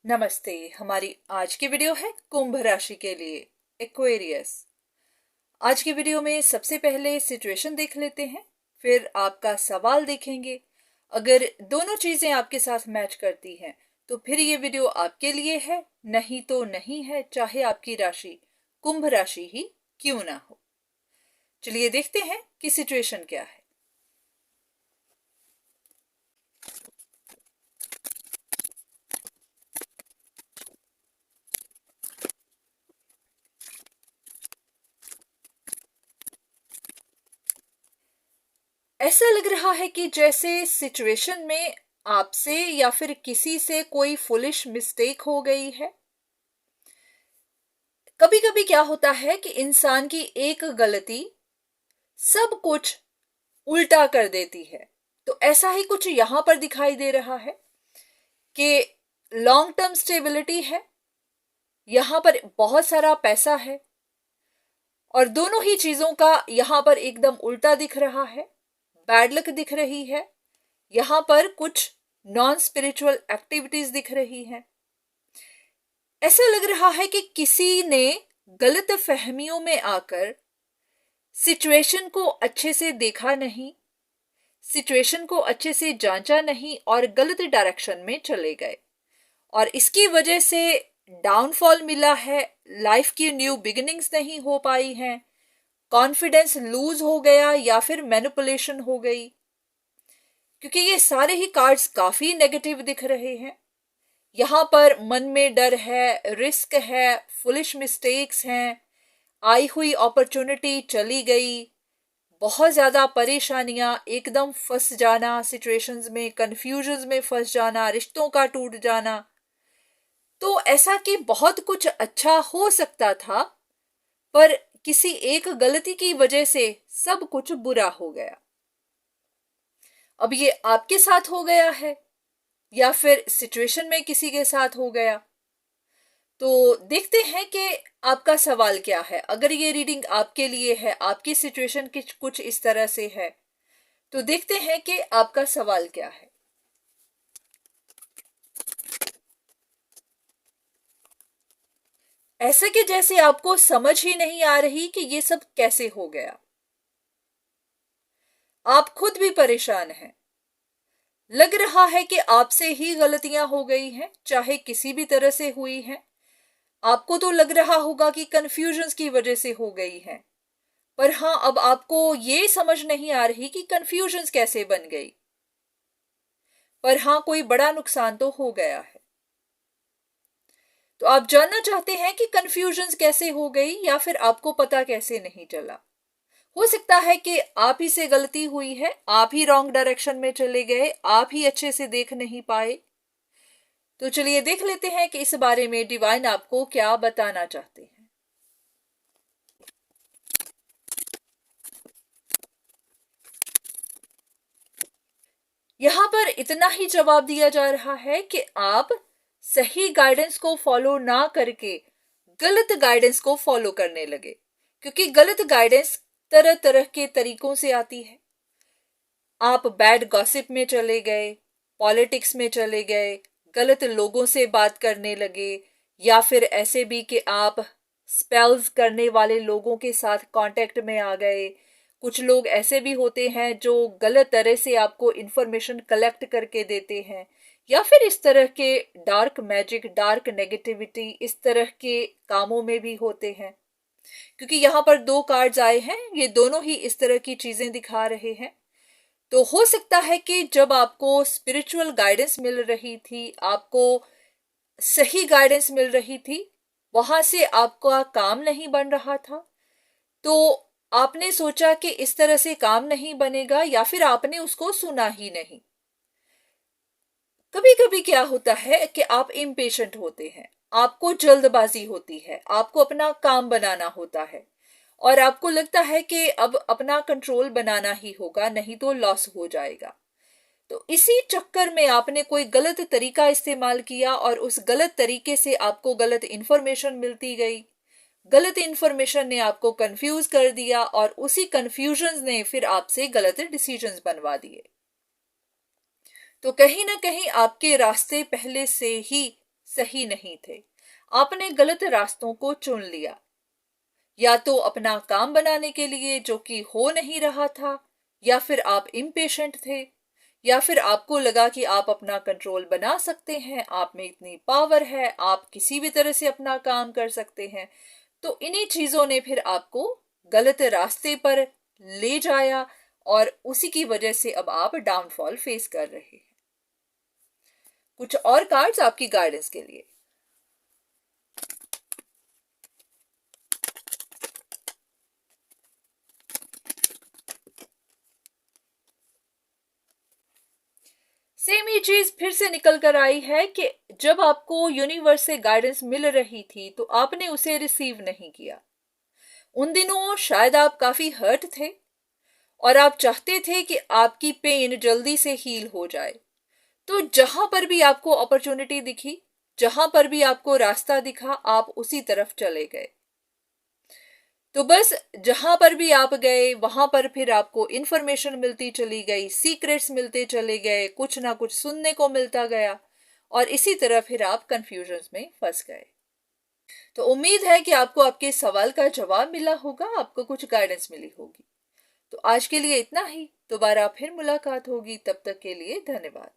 नमस्ते। हमारी आज की वीडियो है कुंभ राशि के लिए, एक्वेरियस। आज की वीडियो में सबसे पहले सिचुएशन देख लेते हैं, फिर आपका सवाल देखेंगे। अगर दोनों चीजें आपके साथ मैच करती हैं तो फिर ये वीडियो आपके लिए है, नहीं तो नहीं है, चाहे आपकी राशि कुंभ राशि ही क्यों ना हो। चलिए देखते हैं कि सिचुएशन क्या है। ऐसा लग रहा है कि जैसे सिचुएशन में आपसे या फिर किसी से कोई फुलिश मिस्टेक हो गई है। कभी कभी क्या होता है कि इंसान की एक गलती सब कुछ उल्टा कर देती है। तो ऐसा ही कुछ यहां पर दिखाई दे रहा है कि लॉन्ग टर्म स्टेबिलिटी है, यहां पर बहुत सारा पैसा है, और दोनों ही चीजों का यहां पर एकदम उल्टा दिख रहा है। बैड लक दिख रही है, यहां पर कुछ नॉन स्पिरिचुअल एक्टिविटीज दिख रही हैं। ऐसा लग रहा है कि किसी ने गलत फहमियों में आकर सिचुएशन को अच्छे से देखा नहीं, सिचुएशन को अच्छे से जांचा नहीं और गलत डायरेक्शन में चले गए, और इसकी वजह से डाउनफॉल मिला है। लाइफ की न्यू बिगिनिंग्स नहीं हो पाई हैं, कॉन्फिडेंस लूज हो गया या फिर मैनिपुलेशन हो गई, क्योंकि ये सारे ही कार्ड्स काफी नेगेटिव दिख रहे हैं। यहां पर मन में डर है, रिस्क है, फुलिश मिस्टेक्स हैं, आई हुई अपॉर्चुनिटी चली गई, बहुत ज्यादा परेशानियां, एकदम फंस जाना सिचुएशंस में, कंफ्यूजन्स में फंस जाना, रिश्तों का टूट जाना। तो ऐसा कि बहुत कुछ अच्छा हो सकता था, पर किसी एक गलती की वजह से सब कुछ बुरा हो गया। अब ये आपके साथ हो गया है या फिर सिचुएशन में किसी के साथ हो गया। तो देखते हैं कि आपका सवाल क्या है। अगर ये रीडिंग आपके लिए है, आपकी सिचुएशन कुछ इस तरह से है, तो देखते हैं कि आपका सवाल क्या है। ऐसा कि जैसे आपको समझ ही नहीं आ रही कि ये सब कैसे हो गया। आप खुद भी परेशान हैं। लग रहा है कि आपसे ही गलतियां हो गई हैं, चाहे किसी भी तरह से हुई हैं। आपको तो लग रहा होगा कि कंफ्यूजन्स की वजह से हो गई हैं, पर हाँ, अब आपको ये समझ नहीं आ रही कि कंफ्यूजन्स कैसे बन गई। पर हाँ, कोई बड़ा नुकसान तो हो गया है। तो आप जानना चाहते हैं कि कंफ्यूजन्स कैसे हो गई, या फिर आपको पता कैसे नहीं चला। हो सकता है कि आप ही से गलती हुई है, आप ही रॉन्ग डायरेक्शन में चले गए, आप ही अच्छे से देख नहीं पाए। तो चलिए देख लेते हैं कि इस बारे में डिवाइन आपको क्या बताना चाहते हैं। यहां पर इतना ही जवाब दिया जा रहा है कि आप सही गाइडेंस को फॉलो ना करके गलत गाइडेंस को फॉलो करने लगे, क्योंकि गलत गाइडेंस तरह तरह के तरीकों से आती है। आप बैड गॉसिप में चले गए, पॉलिटिक्स में चले गए, गलत लोगों से बात करने लगे, या फिर ऐसे भी कि आप स्पेल्स करने वाले लोगों के साथ कांटेक्ट में आ गए। कुछ लोग ऐसे भी होते हैं जो गलत तरह से आपको इंफॉर्मेशन कलेक्ट करके देते हैं, या फिर इस तरह के डार्क मैजिक, डार्क नेगेटिविटी, इस तरह के कामों में भी होते हैं। क्योंकि यहाँ पर दो कार्ड्स आए हैं, ये दोनों ही इस तरह की चीजें दिखा रहे हैं। तो हो सकता है कि जब आपको स्पिरिचुअल गाइडेंस मिल रही थी, आपको सही गाइडेंस मिल रही थी, वहां से आपका काम नहीं बन रहा था, तो आपने सोचा कि इस तरह से काम नहीं बनेगा, या फिर आपने उसको सुना ही नहीं। कभी कभी क्या होता है कि आप इम्पेशेंट होते हैं, आपको जल्दबाजी होती है, आपको अपना काम बनाना होता है, और आपको लगता है कि अब अपना कंट्रोल बनाना ही होगा, नहीं तो लॉस हो जाएगा। तो इसी चक्कर में आपने कोई गलत तरीका इस्तेमाल किया, और उस गलत तरीके से आपको गलत इंफॉर्मेशन मिलती गई। गलत इंफॉर्मेशन ने आपको कंफ्यूज कर दिया, और उसी कंफ्यूजन ने फिर आपसे गलत डिसीजंस बनवा दिए। तो कहीं ना कहीं आपके रास्ते पहले से ही सही नहीं थे, आपने गलत रास्तों को चुन लिया, या तो अपना काम बनाने के लिए जो कि हो नहीं रहा था, या फिर आप इम्पेशेंट थे, या फिर आपको लगा कि आप अपना कंट्रोल बना सकते हैं, आप में इतनी पावर है, आप किसी भी तरह से अपना काम कर सकते हैं। तो इन्हीं चीजों ने फिर आपको गलत रास्ते पर ले जाया और उसी की वजह से अब आप डाउनफॉल फेस कर रहे हैं। कुछ और कार्ड्स आपकी गाइडेंस के लिए। सेम ही चीज फिर से निकल कर आई है कि जब आपको यूनिवर्स से गाइडेंस मिल रही थी तो आपने उसे रिसीव नहीं किया। उन दिनों शायद आप काफी हर्ट थे और आप चाहते थे कि आपकी पेन जल्दी से हील हो जाए। तो जहां पर भी आपको अपॉर्चुनिटी दिखी, जहां पर भी आपको रास्ता दिखा, आप उसी तरफ चले गए। तो बस जहां पर भी आप गए वहां पर फिर आपको इंफॉर्मेशन मिलती चली गई, सीक्रेट्स मिलते चले गए, कुछ ना कुछ सुनने को मिलता गया और इसी तरह फिर आप कंफ्यूजन में फंस गए। तो उम्मीद है कि आपको आपके सवाल का जवाब मिला होगा, आपको कुछ गाइडेंस मिली होगी। तो आज के लिए इतना ही, दोबारा फिर मुलाकात होगी, तब तक के लिए धन्यवाद।